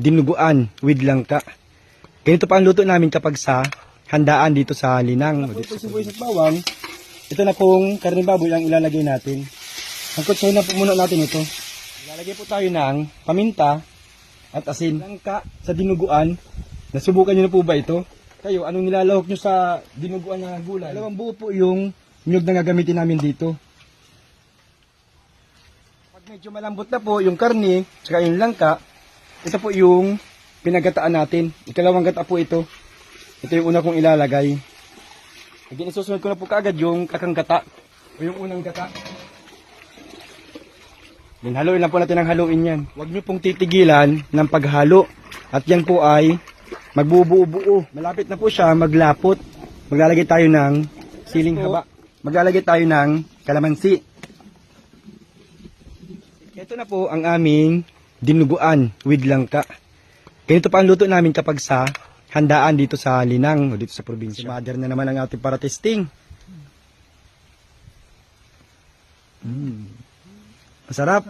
dinuguan with langka. Ganito pa ang luto namin kapag sa handaan dito sa Linang. Dito sa sibuyas at bawang. Ito na pong karne baboy ang ilalagay natin. Ang kutsoy na po muna natin ito. Ilalagay po tayo ng paminta at asin. Langka sa dinuguan. Nasubukan nyo na po ba ito? Kayo, anong nilalahok nyo sa dinuguan na gulay? Dalawang buo po yung niyog na gagamitin namin dito. Pag medyo malambot na po yung karne, saka yung langka, ito po yung pinagataan natin. Ikalawang gata po ito. Ito yung una kong ilalagay. Again, isusunod ko na po kaagad yung kakang gata. O yung unang gata. Then haluin lang po natin ang haluin yan. Huwag nyo pong titigilan ng paghalo. At yan po ay magbubuo-buo. Malapit na po siya maglapot. Maglalagay tayo ng siling haba. Maglalagay tayo ng kalamansi. Ito na po ang aming dinuguan with langka. Ganito pa ang luto namin kapag sa handaan dito sa Linang o dito sa probinsya. Si mother na naman ang ating para testing. Masarap.